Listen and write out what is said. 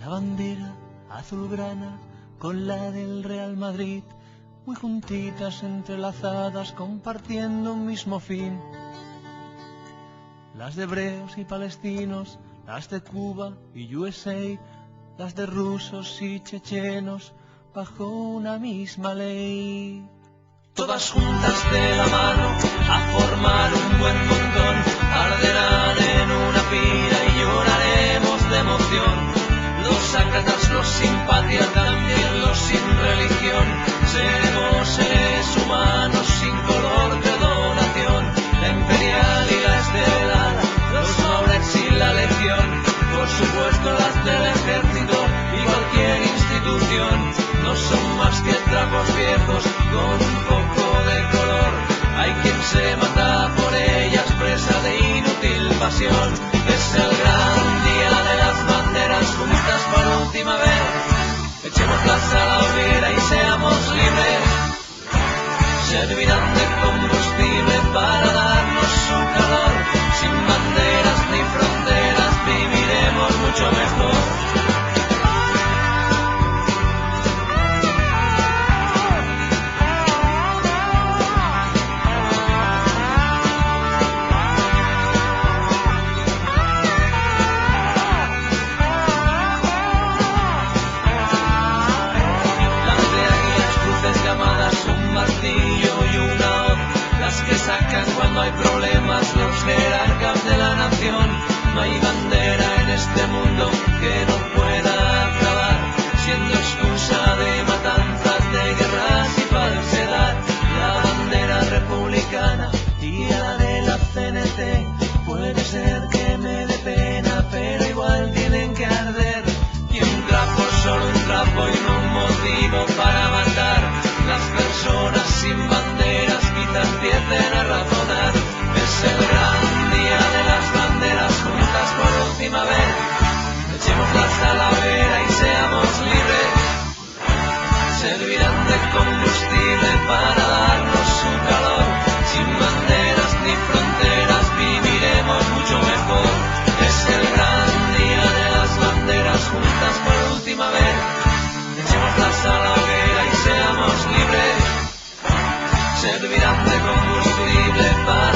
La bandera azulgrana con la del Real Madrid, muy juntitas, entrelazadas, compartiendo un mismo fin. Las de hebreos y palestinos, las de Cuba y USA, las de rusos y chechenos, bajo una misma ley. Todas juntas de la mano a formar un buen montón, arderán en una pira y lloraremos de emoción. Los ácratas, los sin patria, también los sin religión, seremos seres humanos sin color de donación. La imperial y la estelada, los nobles y la legión, por supuesto las del ejército y cualquier institución, no son más que trapos viejos con un poco de color. Hay quien se mata por ellas, presa de inútil pasión. Es el gran día de las banderas juntas por última vez. Echémoslas a la hoguera y seamos libres. Servirán de combustible para darnos su calor. Sin banderas ni fronteras viviremos mucho mejor. Cuando hay problemas los jerarcas de la nación, no hay bandera en este mundo que no pueda acabar siendo excusa de matanzas, de guerras y falsedad. La bandera republicana y la de la CNT puede ser que me dé pena, pero igual tienen que arder. Y un trapo, solo un trapo y no un motivo para matar. Las personas sin banderas quizás empiecen a razonar. Es el gran día de las banderas juntas por última vez. Echémoslas a la hoguera y seamos libres. Servirán de combustible para darnos su calor. Sin banderas ni fronteras viviremos mucho mejor. Es el gran día de las banderas juntas por última vez. Echémoslas a la hoguera y seamos libres. Servirán de combustible para